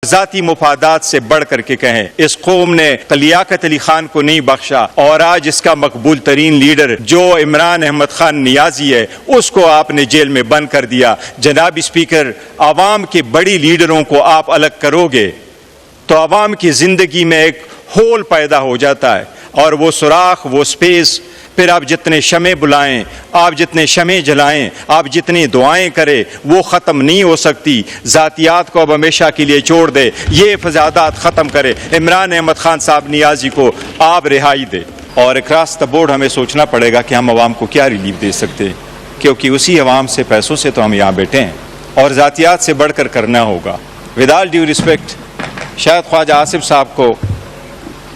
ذاتی مفادات سے بڑھ کر کے کہیں اس قوم نے لیاقت علی خان کو نہیں بخشا اور آج اس کا مقبول ترین لیڈر جو عمران احمد خان نیازی ہے اس کو آپ نے جیل میں بند کر دیا. جناب اسپیکر، عوام کے بڑی لیڈروں کو آپ الگ کرو گے تو عوام کی زندگی میں ایک ہول پیدا ہو جاتا ہے اور وہ سوراخ، وہ سپیس، پھر آپ جتنے شمع بلائیں، آپ جتنے شمع جلائیں، آپ جتنی دعائیں کریں وہ ختم نہیں ہو سکتی. ذاتیات کو اب ہمیشہ کے لیے چھوڑ دے، یہ فسادات ختم کرے. عمران احمد خان صاحب نیازی کو آپ رہائی دے. اور اکراس دا بورڈ ہمیں سوچنا پڑے گا کہ ہم عوام کو کیا ریلیف دے سکتے ہیں، کیونکہ اسی عوام سے پیسوں سے تو ہم یہاں بیٹھے ہیں اور ذاتیات سے بڑھ کر کرنا ہوگا. ود آل ڈیو ریسپیکٹ، شاید خواجہ آصف صاحب کو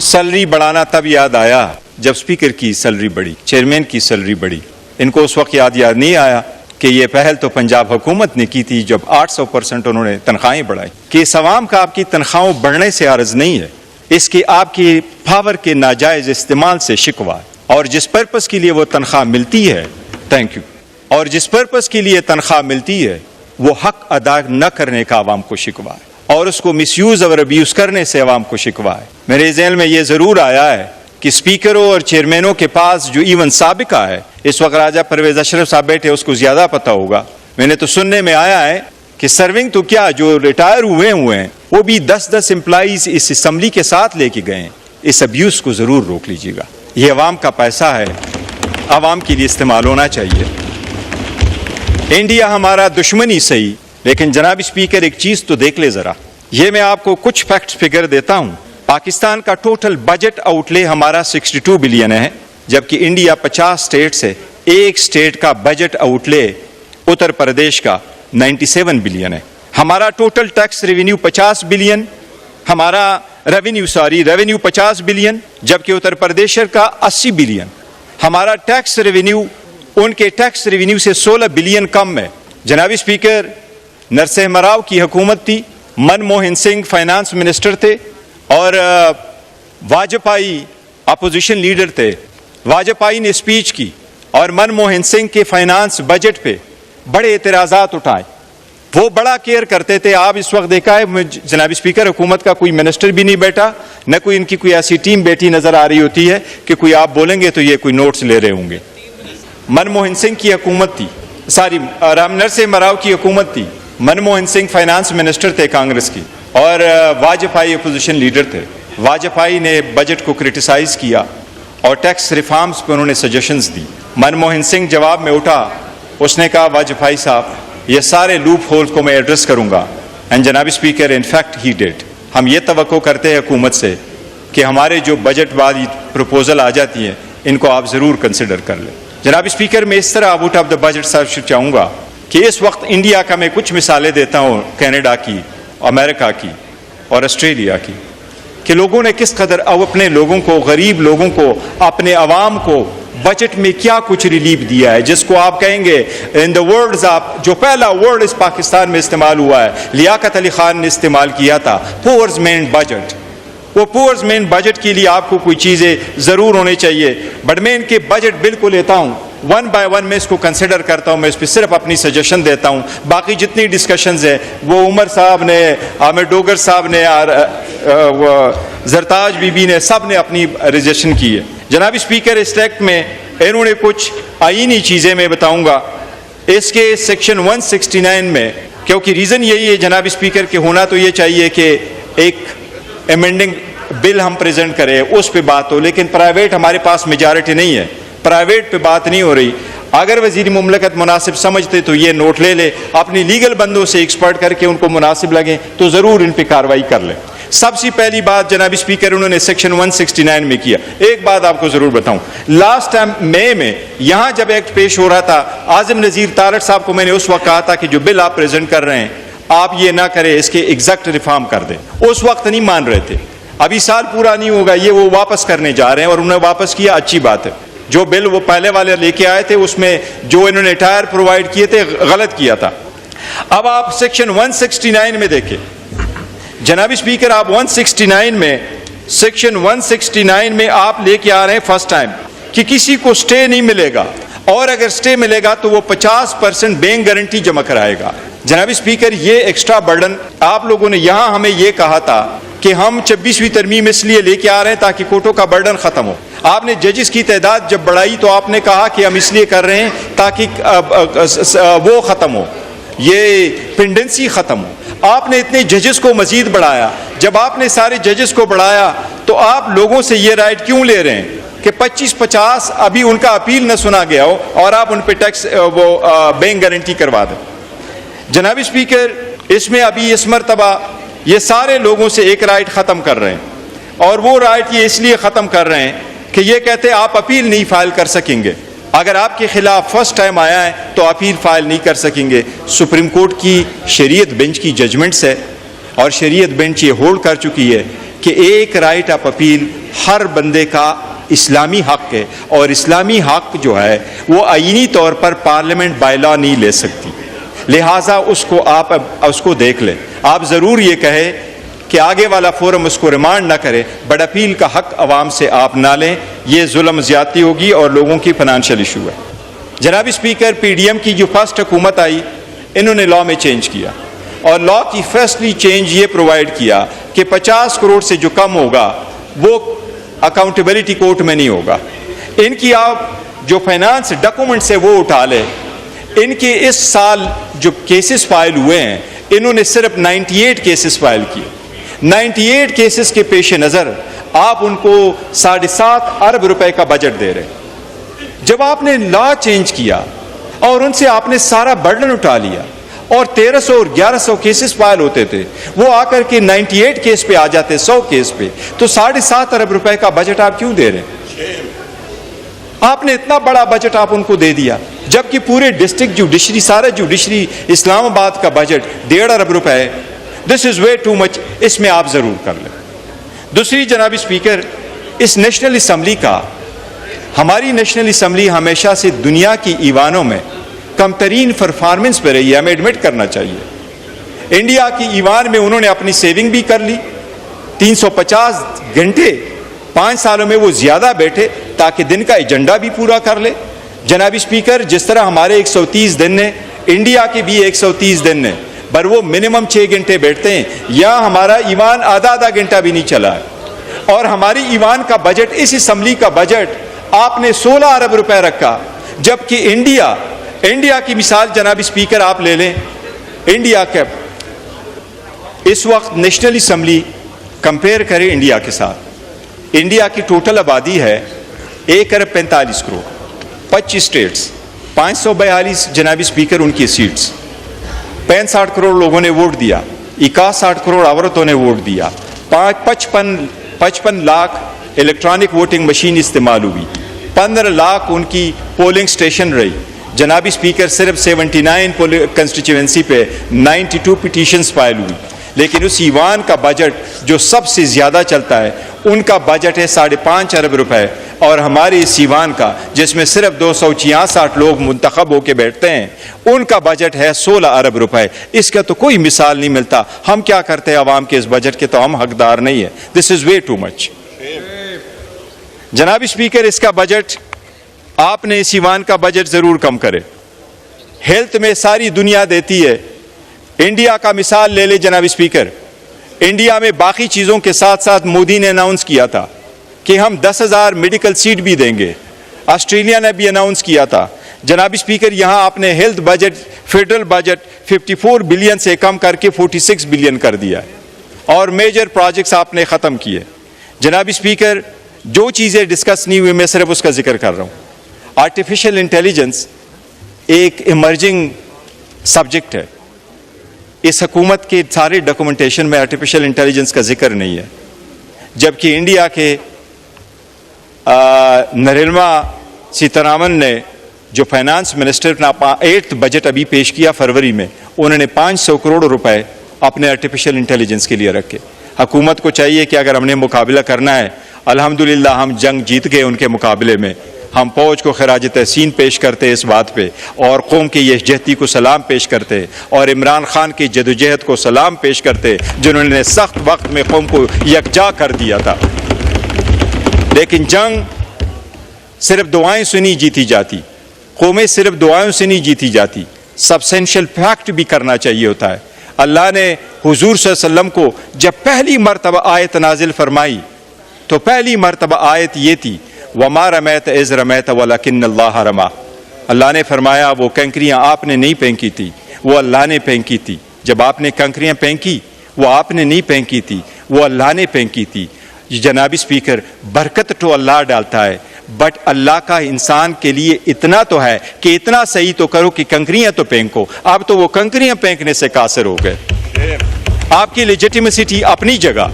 سیلری بڑھانا تب یاد آیا جب اسپیکر کی سیلری بڑھی، چیئرمین کی سیلری بڑھی. ان کو اس وقت یاد نہیں آیا کہ یہ پہل تو پنجاب حکومت نے کی تھی جب 800% انہوں نے تنخواہیں بڑھائی. کہ اس عوام کا آپ کی تنخواہوں بڑھنے سے عرض نہیں ہے، اس کی آپ کی پاور کے ناجائز استعمال سے شکوہ ہے. اور جس پرپس کے لیے وہ تنخواہ ملتی ہے، تھینک یو، اور جس پرپس کے لیے تنخواہ ملتی ہے وہ حق ادا نہ کرنے کا عوام کو شکوہ ہے اور اس کو مس یوز اور ابیوز کرنے سے عوام کو شکوہ ہے. میرے ذہن میں یہ ضرور آیا ہے کہ اسپیکروں اور چیئرمینوں کے پاس جو ایون سابقہ ہے، اس وقت راجہ پرویز اشرف صاحب بیٹھے، اس کو زیادہ پتہ ہوگا. میں نے تو سننے میں آیا ہے کہ سرونگ تو کیا، جو ریٹائر ہوئے ہیں وہ بھی 10 امپلائیز اس اسمبلی کے ساتھ لے کے گئے ہیں. اس ابیوز کو ضرور روک لیجیے گا. یہ عوام کا پیسہ ہے، عوام کے لیے استعمال ہونا چاہیے. انڈیا ہمارا دشمنی صحیح، لیکن جناب اسپیکر ایک چیز تو دیکھ لے ذرا. یہ میں آپ کو کچھ فیکٹس فگر دیتا ہوں. پاکستان کا ٹوٹل بجٹ آؤٹ لے ہمارا 62 بلین ہے، جبکہ انڈیا 50 اسٹیٹ سے ایک اسٹیٹ کا بجٹ آؤٹ لے اتر پردیش کا 97 بلین ہے. ہمارا ٹوٹل ٹیکس ریونیو 50 بلین، ہمارا ریونیو 50 بلین، جبکہ اتر پردیش کا 80 بلین. ہمارا ٹیکس ریونیو ان کے ٹیکس ریونیو سے 16 بلین کم ہے. جناب اسپیکر، نرسمہ راؤ کی حکومت تھی، منموہن سنگھ فائنانس منسٹر تھے اور واجپائی اپوزیشن لیڈر تھے. واجپائی نے اسپیچ کی اور منموہن سنگھ کے فائنانس بجٹ پہ بڑے اعتراضات اٹھائے. وہ بڑا کیئر کرتے تھے. آپ اس وقت دیکھا ہے جناب اسپیکر، حکومت کا کوئی منسٹر بھی نہیں بیٹھا، نہ کوئی ان کی کوئی ایسی ٹیم بیٹھی نظر آ رہی ہوتی ہے کہ کوئی آپ بولیں گے تو یہ کوئی نوٹس لے رہے ہوں گے. منموہن سنگھ کی حکومت تھی، نرسمہ راؤ کی حکومت تھی. منموہن سنگھ فائنانس منسٹر تھے کانگریس کی اور واجپائی اپوزیشن لیڈر تھے. واجپائی نے بجٹ کو کرٹیسائز کیا اور ٹیکس ریفارمز پہ انہوں نے سجیشنز دی. منموہن سنگھ جواب میں اٹھا، اس نے کہا واجپائی صاحب یہ سارے لوپ ہولز کو میں ایڈریس کروں گا. اینڈ جناب speaker, in fact he did. ہم یہ توقع کرتے ہیں حکومت سے کہ ہمارے جو بجٹ والی پروپوزل آ جاتی ہیں ان کو آپ ضرور کنسیڈر کر لیں. جناب اسپیکر، میں اس طرح out of the budget session چاہوں گا کہ اس وقت انڈیا کا میں کچھ مثالیں دیتا ہوں، کینیڈا کی، امریکہ کی اور آسٹریلیا کی، کہ لوگوں نے کس قدر اپنے لوگوں کو، غریب لوگوں کو، اپنے عوام کو بجٹ میں کیا کچھ ریلیف دیا ہے، جس کو آپ کہیں گے ان دا ورڈز آپ، جو پہلا ورڈ اس پاکستان میں استعمال ہوا ہے لیاقت علی خان نے استعمال کیا تھا، پورز مین بجٹ. وہ پورز مین بجٹ کے لیے آپ کو کوئی چیزیں ضرور ہونی چاہیے. بٹ میں ان کے بجٹ بل کو لیتا ہوں، 1 بائی 1 میں اس کو کنسیڈر کرتا ہوں. میں اس پہ صرف اپنی سجیشن دیتا ہوں. باقی جتنی ڈسکشنز ہیں وہ عمر صاحب نے، عامر ڈوگر صاحب نے، زرتاج بی بی نے، سب نے اپنی رجیشن کی ہے. جناب اسپیکر، اس ایکٹ میں انہوں نے کچھ آئینی چیزیں میں بتاؤں گا. اس کے سیکشن 169 میں، کیونکہ ریزن یہی ہے جناب اسپیکر کہ ہونا تو یہ چاہیے کہ ایک ایمینڈنگ بل ہم پریزنٹ کریں، اس پہ بات ہو، لیکن پرائیویٹ ہمارے پاس میجارٹی نہیں ہے، پرائیویٹ پہ بات نہیں ہو رہی. اگر وزیر مملکت مناسب سمجھتے تو یہ نوٹ لے لے، اپنی لیگل بندوں سے ایکسپرٹ کر کے ان کو مناسب لگیں تو ضرور ان پہ کارروائی کر لیں. سب سے پہلی بات جناب اسپیکر انہوں نے سیکشن 169 میں کیا. ایک بات آپ کو ضرور بتاؤں، لاسٹ ٹائم مئی میں یہاں جب ایکٹ پیش ہو رہا تھا، اعظم نذیر تارڑ صاحب کو میں نے اس وقت کہا تھا کہ جو بل آپ پریزنٹ کر رہے ہیں آپ یہ نہ کریں، اس کے ایگزیکٹ ریفارم کر دیں. اس وقت نہیں مان رہے تھے. ابھی سال پورا نہیں ہوگا، یہ وہ واپس کرنے جا رہے ہیں اور انہوں نے واپس کیا، اچھی بات ہے. جو بل وہ پہلے والے لے کے آئے تھے اس میں جو انہوں نے ٹائر پرووائڈ کیے تھے غلط کیا تھا. اب آپ سیکشن 169 میں دیکھیں جناب اسپیکر، آپ 169 میں، سیکشن 169 میں آپ لے کے آ رہے ہیں فرسٹ ٹائم کہ کسی کو سٹے نہیں ملے گا، اور اگر سٹے ملے گا تو وہ 50% بینک گارنٹی جمع کرائے گا. جناب اسپیکر یہ ایکسٹرا برڈن آپ لوگوں نے یہاں ہمیں یہ کہا تھا کہ ہم 26ویں ترمیم اس لیے لے کے آ رہے ہیں تاکہ کوٹوں کا برڈن ختم ہو. آپ نے ججز کی تعداد جب بڑھائی تو آپ نے کہا کہ ہم اس لیے کر رہے ہیں تاکہ وہ ختم ہو, یہ پینڈنسی ختم ہو. آپ نے اتنے ججز کو مزید بڑھایا. جب آپ نے سارے ججز کو بڑھایا تو آپ لوگوں سے یہ رائٹ کیوں لے رہے ہیں کہ 25-50 ابھی ان کا اپیل نہ سنا گیا ہو اور آپ ان پہ ٹیکس وہ بینک گارنٹی کروا دیں. جناب اسپیکر, اس میں ابھی اس مرتبہ یہ سارے لوگوں سے ایک رائٹ ختم کر رہے ہیں اور وہ رائٹ یہ اس لیے ختم کر رہے ہیں کہ یہ کہتے ہیں آپ اپیل نہیں فائل کر سکیں گے. اگر آپ کے خلاف فرسٹ ٹائم آیا ہے تو اپیل فائل نہیں کر سکیں گے. سپریم کورٹ کی شریعت بینچ کی ججمنٹس ہے اور شریعت بینچ یہ ہولڈ کر چکی ہے کہ ایک رائٹ آف اپیل ہر بندے کا اسلامی حق ہے اور اسلامی حق جو ہے وہ آئینی طور پر پارلیمنٹ بائی لا نہیں لے سکتی. لہٰذا آپ اس کو دیکھ لیں. آپ ضرور یہ کہیں کہ آگے والا فورم اس کو ریمانڈ نہ کرے, بٹ اپیل کا حق عوام سے آپ نہ لیں. یہ ظلم زیادتی ہوگی اور لوگوں کی فائنانشیل ایشو ہے. جناب اسپیکر, پی ڈی ایم کی جو فرسٹ حکومت آئی انہوں نے لا میں چینج کیا اور لا کی فرسٹلی چینج یہ پرووائڈ کیا کہ 50 کروڑ سے جو کم ہوگا وہ اکاؤنٹیبلٹی کورٹ میں نہیں ہوگا. ان کی آپ جو فائنانس ڈاکومنٹس ہے وہ اٹھا لیں. ان کے اس سال جو کیسز فائل ہوئے ہیں انہوں نے صرف 98 کیسز فائل کیے. 98 کیسز کے پیش نظر آپ ان کو 7.5 ارب روپے کا بجٹ دے رہے ہیں. جب آپ نے لا چینج کیا اور ان سے آپ نے سارا برڈن اٹھا لیا اور 1300 اور 1100 کیسز فائل ہوتے تھے, وہ آ کر کے 98 کیس پہ آ جاتے 100 کیس پہ, تو 7.5 ارب روپے کا بجٹ آپ کیوں دے رہے ہیں؟ آپ نے اتنا بڑا بجٹ آپ ان کو دے دیا جبکہ پورے ڈسٹرکٹ جوڈیشری سارا جوڈیشری اسلام آباد کا بجٹ 1.5 ارب روپے ہے. دس از وے ٹو مچ. اس میں آپ ضرور کر لیں. دوسری جناب اسپیکر, اس نیشنل اسمبلی کا, ہماری نیشنل اسمبلی ہمیشہ سے دنیا کی ایوانوں میں کم ترین پرفارمنس پہ رہی ہے, ہمیں ایڈمٹ کرنا چاہیے. انڈیا کی ایوان میں انہوں نے اپنی سیونگ بھی کر لی. 350 گھنٹے 5 سالوں میں وہ زیادہ بیٹھے تاکہ دن کا ایجنڈا بھی پورا کر لے. جناب اسپیکر, جس طرح ہمارے 130 دن ہیں, انڈیا کے بھی 130 دن ہیں, پر وہ منیمم 6 گھنٹے بیٹھتے ہیں. یہاں ہمارا ایوان آدھا گھنٹہ بھی نہیں چلا ہے اور ہماری ایوان کا بجٹ, اس اسمبلی کا بجٹ آپ نے 16 ارب روپے رکھا, جبکہ انڈیا کی مثال جناب اسپیکر آپ لے لیں. انڈیا کا اس وقت نیشنل اسمبلی کمپیئر کریں انڈیا کے ساتھ, انڈیا کی ٹوٹل آبادی ہے 1 ارب 45 کروڑ, 25 اسٹیٹس, 542 جناب اسپیکر ان کی سیٹس, 65 کروڑ لوگوں نے ووٹ دیا, 61 کروڑ عورتوں نے ووٹ دیا, 55 لاکھ الیکٹرانک ووٹنگ مشین استعمال ہوئی, 15 لاکھ ان کی پولنگ اسٹیشن رہی. جناب اسپیکر, صرف 79 کنسٹیچوئنسی پہ 92 پٹیشنز فائل ہوئی. لیکن اس ایوان کا بجٹ جو سب سے زیادہ چلتا ہے ان کا بجٹ ہے 5.5 ارب روپے, اور ہمارے اس ایوان کا جس میں صرف 266 لوگ منتخب ہو کے بیٹھتے ہیں ان کا بجٹ ہے 16 ارب روپے. اس کا تو کوئی مثال نہیں ملتا. ہم کیا کرتے ہیں عوام کے اس بجٹ کے, تو ہم حقدار نہیں ہیں. دس از وے ٹو مچ. جناب اسپیکر, اس کا بجٹ آپ نے اس ایوان کا بجٹ ضرور کم کرے. ہیلتھ میں ساری دنیا دیتی ہے, انڈیا کا مثال لے لے جناب اسپیکر. انڈیا میں باقی چیزوں کے ساتھ ساتھ مودی نے اناؤنس کیا تھا کہ ہم 10,000 میڈیکل سیٹ بھی دیں گے. آسٹریلیا نے بھی اناؤنس کیا تھا. جناب اسپیکر, یہاں آپ نے health budget, federal budget 54 billion سے کم کر کے 46 بلین کر دیا اور میجر پروجیکٹس آپ نے ختم کیے. جناب اسپیکر, جو چیزیں ڈسکس نہیں ہوئی میں صرف اس کا ذکر کر رہا ہوں. آرٹیفیشل انٹیلیجنس ایک ایمرجنگ سبجیکٹ ہے. اس حکومت کے سارے ڈاکومنٹیشن میں آرٹیفیشل انٹیلیجنس کا ذکر نہیں ہے, جبکہ انڈیا کے نرملا سیتارامن نے جو فائنانس منسٹر نے 8th بجٹ ابھی پیش کیا فروری میں, انہوں نے 500 کروڑ روپے اپنے آرٹیفیشل انٹیلیجنس کے لیے رکھے. حکومت کو چاہیے کہ اگر ہم نے مقابلہ کرنا ہے, الحمدللہ ہم جنگ جیت گئے ان کے مقابلے میں, ہم فوج کو خراج تحسین پیش کرتے اس بات پہ, اور قوم کے یکجہتی کو سلام پیش کرتے, اور عمران خان کی جدوجہد کو سلام پیش کرتے جنہوں نے سخت وقت میں قوم کو یکجا کر دیا تھا. لیکن جنگ صرف دعائیں سے نہیں جیتی جاتی, قومیں صرف دعائیں سے نہیں جیتی جاتی, سبسٹینشیل فیکٹ بھی کرنا چاہیے ہوتا ہے. اللہ نے حضور صلی اللہ علیہ وسلم کو جب پہلی مرتبہ آیت نازل فرمائی تو پہلی مرتبہ آیت یہ تھی وَمَا رَمَيْتَ إِذْ رَمَيْتَ وَلَكِنَّ اللَّهَ رَمَى. اللہ نے فرمایا وہ کنکریاں آپ نے نہیں پھینکی تھی, وہ اللہ نے پھینکی تھی. جب آپ نے کنکریاں پھینکی وہ آپ نے نہیں پھینکی تھی, وہ اللہ نے پھینکی تھی. جناب اسپیکر, برکت تو اللہ ڈالتا ہے, بٹ اللہ کا انسان کے لیے اتنا تو ہے کہ اتنا صحیح تو کرو کہ کنکریاں تو پھینکو. آپ تو وہ کنکریاں پھینکنے سے قاصر ہو گئے. آپ کی لیجیٹیمیسٹی اپنی جگہ,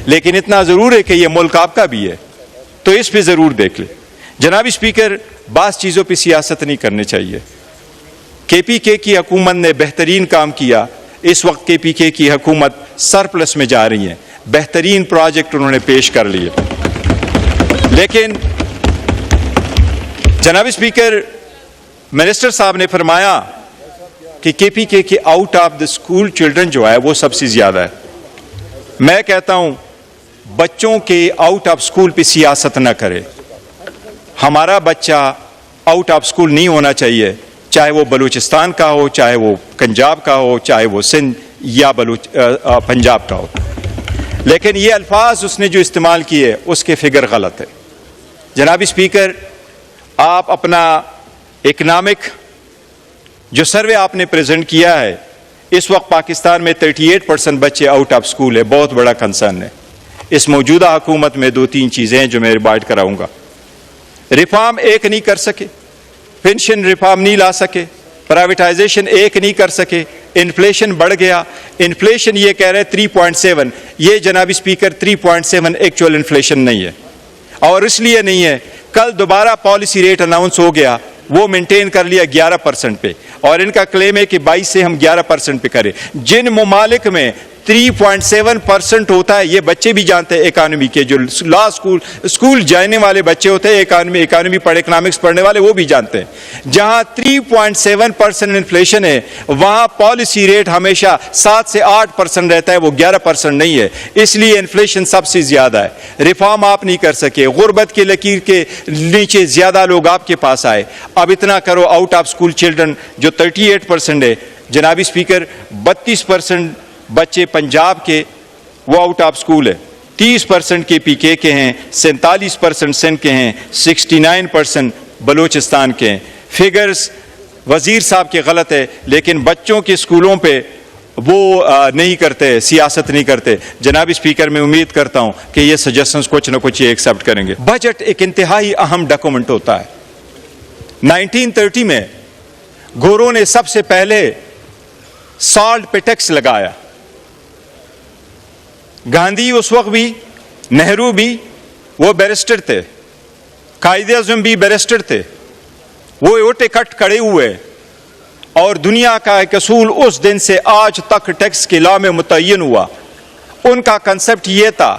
لیکن اتنا ضرور ہے کہ یہ ملک آپ کا بھی ہے, تو اس پہ ضرور دیکھ لیں. جناب اسپیکر, بعض چیزوں پہ سیاست نہیں کرنی چاہیے. کے پی کے کی حکومت نے بہترین کام کیا. اس وقت کے پی کے کی حکومت سرپلس میں جا رہی ہے, بہترین پروجیکٹ انہوں نے پیش کر لیے. لیکن جناب اسپیکر, منسٹر صاحب نے فرمایا کہ کے پی کے out of the school children جو ہے وہ سب سے زیادہ ہے. میں کہتا ہوں بچوں کے آؤٹ آف اسکول پہ سیاست نہ کرے. ہمارا بچہ آؤٹ آف اسکول نہیں ہونا چاہیے, چاہے وہ بلوچستان کا ہو, چاہے وہ پنجاب کا ہو, چاہے وہ سندھ یا پنجاب کا ہو. لیکن یہ الفاظ اس نے جو استعمال کیے اس کے فگر غلط ہے. جناب اسپیکر, آپ اپنا اکنامک جو سروے آپ نے پریزنٹ کیا ہے, اس وقت پاکستان میں 38% بچے آؤٹ آف اسکول ہے, بہت بڑا کنسرن ہے. اس موجودہ حکومت میں 2-3 چیزیں ہیں جو میں ریمائنڈ کراؤں گا. ریفارم ایک نہیں کر سکے, پینشن ریفارم نہیں لا سکے, پرائیویٹائزیشن ایک نہیں کر سکے, انفلیشن بڑھ گیا. انفلیشن یہ کہہ رہے 3.7, یہ جناب اسپیکر 3.7 ایکچوئل انفلیشن نہیں ہے, اور اس لیے نہیں ہے کل دوبارہ پالیسی ریٹ اناؤنس ہو گیا, وہ مینٹین کر لیا 11% پہ, اور ان کا کلیم ہے کہ 22 سے ہم 11% پہ کریں. جن ممالک میں 3.7% ہوتا ہے, یہ بچے بھی جانتے ہیں اکانومی کے, جو لا اسکول جانے والے بچے ہوتے ہیں اکانومی پڑھ اکنامکس پڑھنے والے, وہ بھی جانتے ہیں. جہاں 3.7% انفلیشن ہے وہاں پالیسی ریٹ ہمیشہ 7 سے 8% رہتا ہے, وہ 11% نہیں ہے. اس لیے انفلیشن سب سے زیادہ ہے. ریفارم آپ نہیں کر سکے, غربت کی لکیر کے نیچے زیادہ لوگ آپ کے پاس آئے. اب اتنا کرو, آؤٹ آف اسکول چلڈرن جو 38% ہے, جناب اسپیکر 32% بچے پنجاب کے وہ آؤٹ آف اسکول ہے, 30% کے پی کے ہیں, 47% سندھ کے ہیں, 69% بلوچستان کے ہیں. فگرز وزیر صاحب کے غلط ہے, لیکن بچوں کے اسکولوں پہ وہ نہیں کرتے, سیاست نہیں کرتے. جناب اسپیکر, میں امید کرتا ہوں کہ یہ سجیشنز کچھ نہ کچھ ایکسیپٹ کریں گے. بجٹ ایک انتہائی اہم ڈاکومنٹ ہوتا ہے. 1930 میں گوروں نے سب سے پہلے سالٹ پہ ٹیکس لگایا. گاندھی اس وقت بھی, نہرو بھی, وہ بیرسٹر تھے, قائد اعظم بھی بیرسٹر تھے, وہ اوٹے کٹ کھڑے ہوئے, اور دنیا کا ایک اصول اس دن سے آج تک ٹیکس کے لا میں متعین ہوا. ان کا کنسپٹ یہ تھا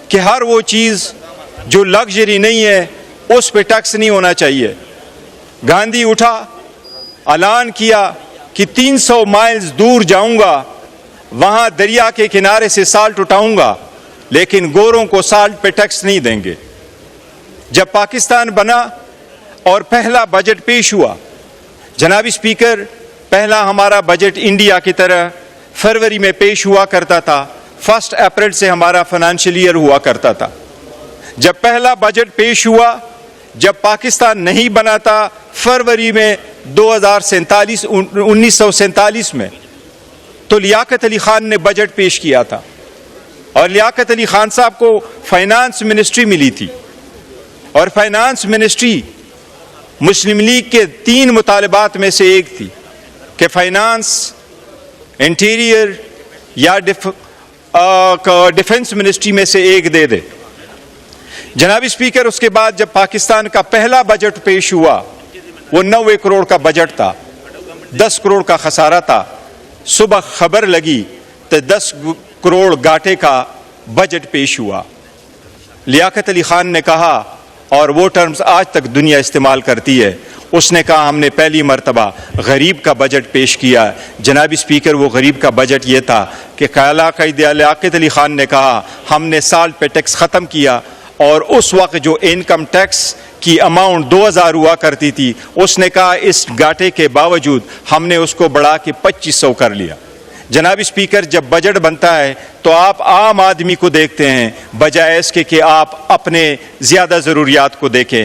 کہ ہر وہ چیز جو لگژری نہیں ہے اس پہ ٹیکس نہیں ہونا چاہیے. گاندھی اٹھا, اعلان کیا کہ 300 مائلز دور جاؤں گا, وہاں دریا کے کنارے سے سالٹ اٹھاؤں گا, لیکن گوروں کو سالٹ پہ ٹیکس نہیں دیں گے. جب پاکستان بنا اور پہلا بجٹ پیش ہوا, جناب اسپیکر, پہلا ہمارا بجٹ انڈیا کی طرح فروری میں پیش ہوا کرتا تھا, 1 اپریل سے ہمارا فائنانشیل ایئر ہوا کرتا تھا. جب پہلا بجٹ پیش ہوا, جب پاکستان نہیں بنا تھا فروری میں 1947 میں, تو لیاقت علی خان نے بجٹ پیش کیا تھا, اور لیاقت علی خان صاحب کو فائنانس منسٹری ملی تھی, اور فائنانس منسٹری مسلم لیگ کے 3 مطالبات میں سے ایک تھی کہ فائنانس, انٹیریئر یا ڈیفنس منسٹری میں سے ایک دے دے. جناب اسپیکر, اس کے بعد جب پاکستان کا پہلا بجٹ پیش ہوا وہ 90 کروڑ کا بجٹ تھا, 10 کروڑ کا خسارہ تھا. صبح خبر لگی تو 10 کروڑ گھاٹے کا بجٹ پیش ہوا. لیاقت علی خان نے کہا, اور وہ ٹرمز آج تک دنیا استعمال کرتی ہے, اس نے کہا ہم نے پہلی مرتبہ غریب کا بجٹ پیش کیا. جناب اسپیکر, وہ غریب کا بجٹ یہ تھا کہ لیاقت علی خان نے کہا ہم نے سالٹ پہ ٹیکس ختم کیا, اور اس وقت جو انکم ٹیکس کی اماؤنٹ 2000 ہوا کرتی تھی اس نے کہا اس گھاٹے کے باوجود ہم نے اس کو بڑھا کے 2500 کر لیا. جناب اسپیکر, جب بجٹ بنتا ہے تو آپ عام آدمی کو دیکھتے ہیں بجائے اس کے کہ آپ اپنے زیادہ ضروریات کو دیکھیں.